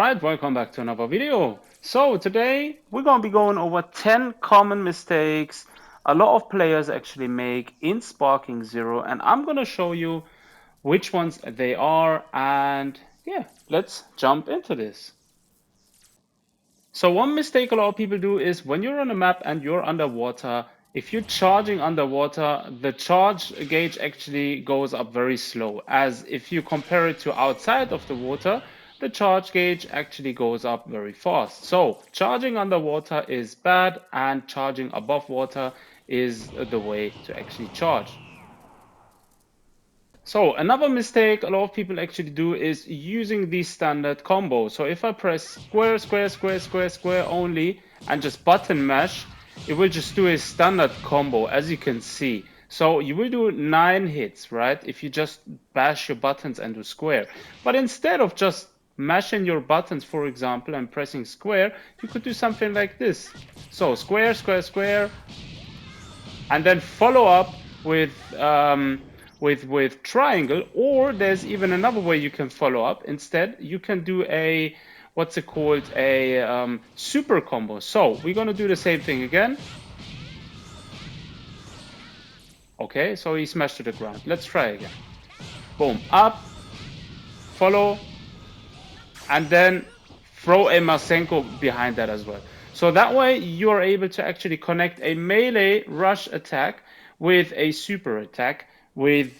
Alright, welcome back to another video. So today we're going to be going over 10 common mistakes a lot of players actually make in Sparking Zero, and I'm going to show you which ones they are, and yeah, let's jump into this. So one mistake a lot of people do is when you're on a map and you're underwater, if you're charging underwater, the charge gauge actually goes up very slow. As if you compare it to outside of the water, the charge gauge actually goes up very fast. So charging underwater is bad, and charging above water is the way to actually charge. So another mistake a lot of people actually do is using the standard combo. So if I press square, square, square, square, square only, and just button mash, it will just do a standard combo, as you can see. So you will do 9 hits, right? If you just bash your buttons and do square. But instead of just mashing your buttons, for example, and pressing square, you could do something like this. So square, square, square, and then follow up with with triangle. Or there's even another way you can follow up. Instead, you can do a what's it called, a super combo. So we're gonna do the same thing again. Okay, so he smashed to the ground. Let's try again. Boom, up, follow, and then throw a Marsenko behind that as well. So that way you're able to actually connect a melee rush attack with a super attack with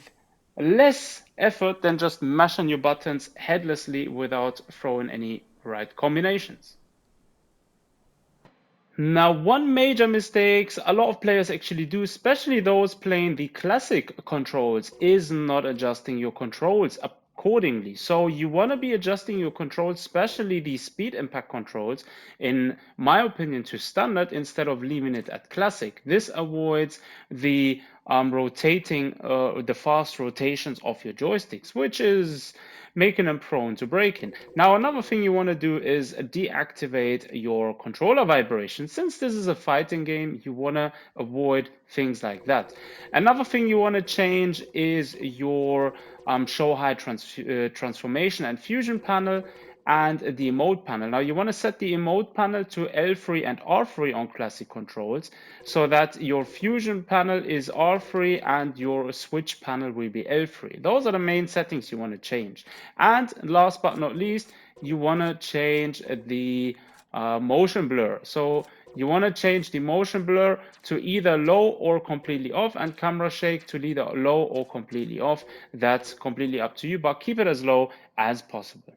less effort than just mashing your buttons headlessly without throwing any right combinations. Now, one major mistake a lot of players actually do, especially those playing the classic controls, is not adjusting your controls accordingly. So you want to be adjusting your controls, especially the speed impact controls, in my opinion, to standard instead of leaving it at classic. This avoids the the fast rotations of your joysticks, which is making them prone to breaking. Now, another thing you want to do is deactivate your controller vibration. Since this is a fighting game, you want to avoid things like that. Another thing you want to change is your show high transformation and fusion panel and the emote panel. Now you want to set the emote panel to L3 and R3 on classic controls, so that your fusion panel is R3 and your switch panel will be L3. Those are the main settings you want to change. And last but not least, you want to change the motion blur. So you want to change the motion blur to either low or completely off, and camera shake to either low or completely off. That's completely up to you, but keep it as low as possible.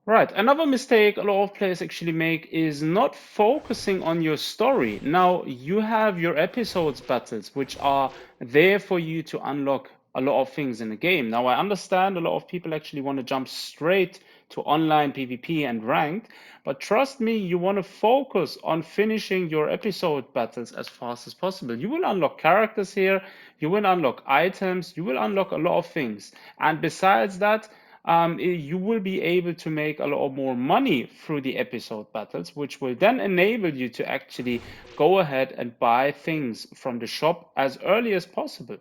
Right, another mistake a lot of players actually make is not focusing on your story. Now, you have your episodes battles, which are there for you to unlock a lot of things in the game. Now, I understand a lot of people actually want to jump straight to online PvP and ranked, but trust me, you want to focus on finishing your episode battles as fast as possible. You will unlock characters here, you will unlock items, you will unlock a lot of things. And besides that, you will be able to make a lot more money through the episode battles, which will then enable you to actually go ahead and buy things from the shop as early as possible.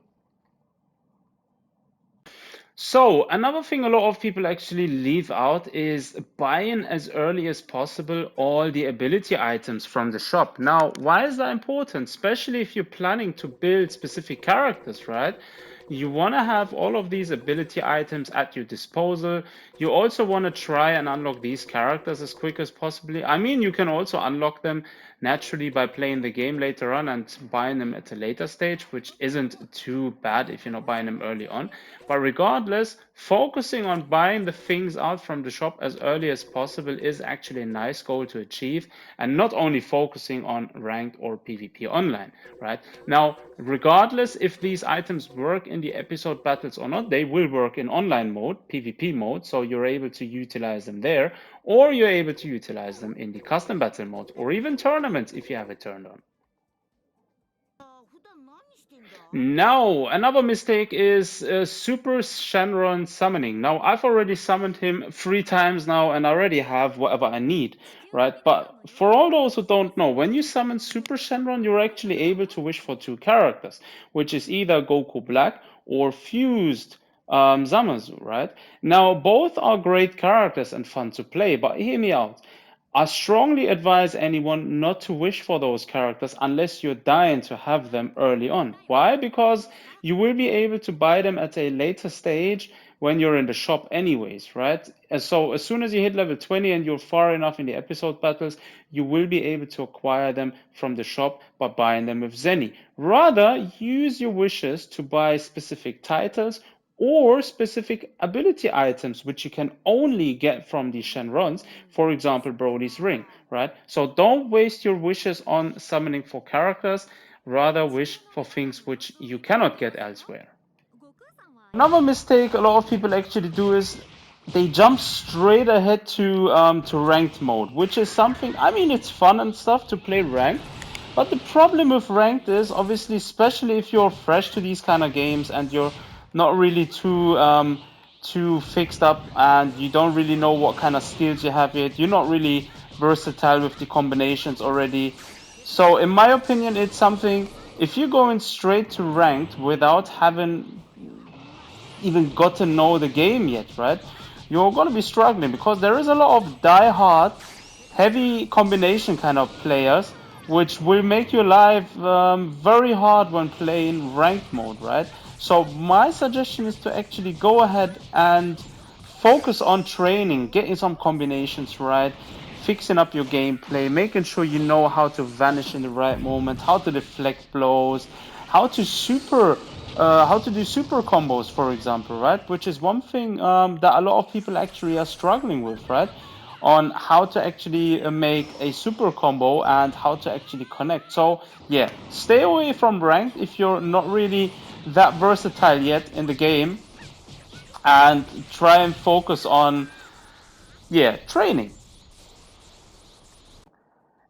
So another thing a lot of people actually leave out is buying as early as possible all the ability items from the shop. Now, why is that important? Especially if you're planning to build specific characters, right? You want to have all of these ability items at your disposal. You also want to try and unlock these characters as quick as possibly. I mean, you can also unlock them naturally by playing the game later on and buying them at a later stage, which isn't too bad if you're not buying them early on. But regardless, focusing on buying the things out from the shop as early as possible is actually a nice goal to achieve, and not only focusing on ranked or PvP online, right? Now, regardless if these items work in the episode battles or not, they will work in online mode, PvP mode, so you're able to utilize them there, or you're able to utilize them in the custom battle mode, or even tournaments if you have it turned on. Now, another mistake is Super Shenron summoning. Now, I've already summoned him 3 times now, and I already have whatever I need, right? But for all those who don't know, when you summon Super Shenron, you're actually able to wish for 2 characters, which is either Goku Black or Fused Zamasu, right? Now, both are great characters and fun to play, but hear me out. I strongly advise anyone not to wish for those characters unless you're dying to have them early on. Why? Because you will be able to buy them at a later stage when you're in the shop anyways, right? And so as soon as you hit level 20 and you're far enough in the episode battles, you will be able to acquire them from the shop by buying them with Zenny. Rather, use your wishes to buy specific titles or specific ability items which you can only get from the Shenrons, for example, Broly's Ring, right? So don't waste your wishes on summoning for characters, rather wish for things which you cannot get elsewhere. Another mistake a lot of people actually do is they jump straight ahead to ranked mode, which is something. I mean, it's fun and stuff to play ranked, but the problem with ranked is obviously, especially if you're fresh to these kind of games and you're not really too fixed up and you don't really know what kind of skills you have yet. You're not really versatile with the combinations already. So, in my opinion, it's something. If you're going straight to ranked without having even got to know the game yet, right? You're going to be struggling because there is a lot of die-hard, heavy combination kind of players, which will make your life very hard when playing ranked mode, right? So my suggestion is to actually go ahead and focus on training, getting some combinations right, fixing up your gameplay, making sure you know how to vanish in the right moment, how to deflect blows, how to how to do super combos, for example, right? Which is one thing that a lot of people actually are struggling with, right? On how to actually make a super combo and how to actually connect. So yeah, stay away from ranked if you're not really that versatile yet in the game, and try and focus on training.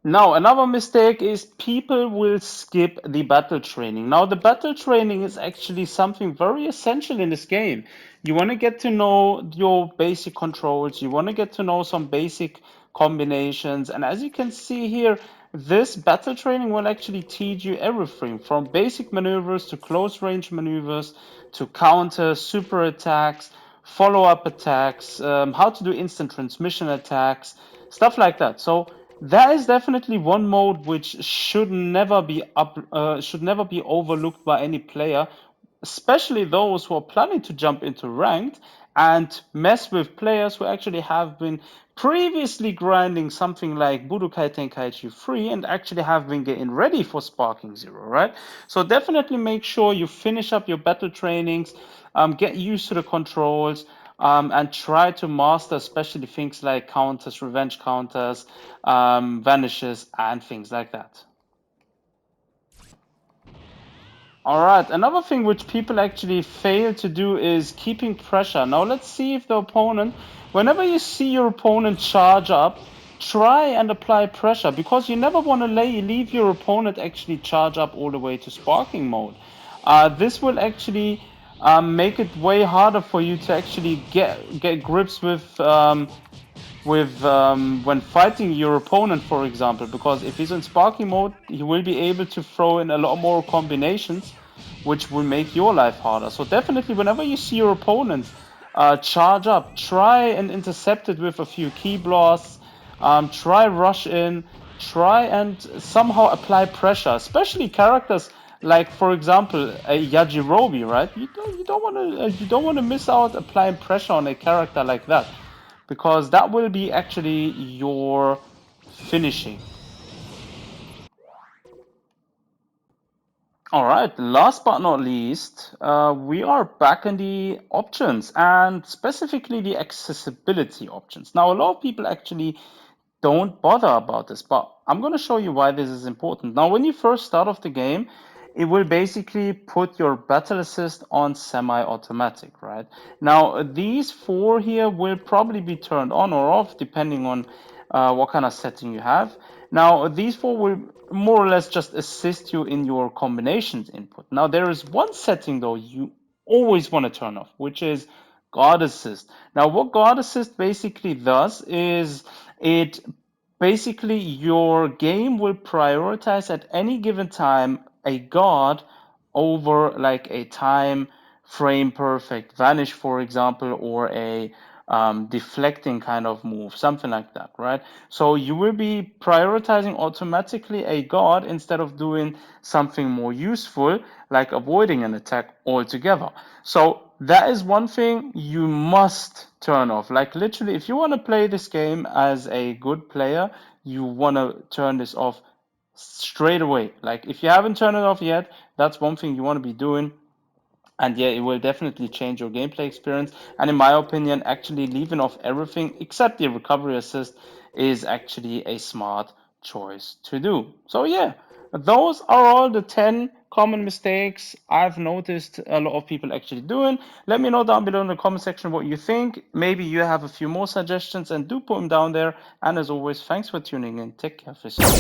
Now, another mistake is people will skip the battle training. Now, the battle training is actually something very essential in this game. You want to get to know your basic controls, you want to get to know some basic combinations, and as you can see here, this battle training will actually teach you everything from basic maneuvers to close range maneuvers to counter, super attacks, follow up attacks, how to do instant transmission attacks, stuff like that. So that is definitely one mode which should never be overlooked by any player, especially those who are planning to jump into ranked and mess with players who actually have been previously grinding something like Budokai Tenkaichi 3 and actually have been getting ready for Sparking Zero, right? So definitely make sure you finish up your battle trainings, get used to the controls, and try to master especially things like counters, revenge counters, vanishes, and things like that. All right, another thing which people actually fail to do is keeping pressure. Now let's see if the opponent, whenever you see your opponent charge up, try and apply pressure because you never want to leave your opponent actually charge up all the way to sparking mode. This will actually make it way harder for you to actually get grips with when fighting your opponent, for example, because if he's in sparking mode, he will be able to throw in a lot more combinations, which will make your life harder. So definitely, whenever you see your opponent charge up, try and intercept it with a few key blasts. Try rush in. Try and somehow apply pressure, especially characters like, for example, a Yajirobe, right? You don't want to miss out applying pressure on a character like that because that will be actually your finishing. All right, last but not least, we are back in the options and specifically the accessibility options. Now, a lot of people actually don't bother about this, but I'm going to show you why this is important. Now, when you first start off the game, it will basically put your battle assist on semi-automatic, right? Now, these four here will probably be turned on or off depending on what kind of setting you have. Now, these four will more or less just assist you in your combinations input. Now, there is one setting though you always want to turn off, which is guard assist. Now, what guard assist basically does is it basically your game will prioritize at any given time a guard over like a time frame perfect vanish, for example, or a deflecting kind of move, something like that, right? So you will be prioritizing automatically a guard instead of doing something more useful, like avoiding an attack altogether. So that is one thing you must turn off. Like literally, if you want to play this game as a good player, you want to turn this off straight away. Like if you haven't turned it off yet, that's one thing you want to be doing. And yeah, it will definitely change your gameplay experience. And in my opinion, actually leaving off everything except the recovery assist is actually a smart choice to do. So yeah, those are all the 10 common mistakes I've noticed a lot of people actually doing. Let me know down below in the comment section what you think. Maybe you have a few more suggestions and do put them down there. And as always, thanks for tuning in. Take care of yourself.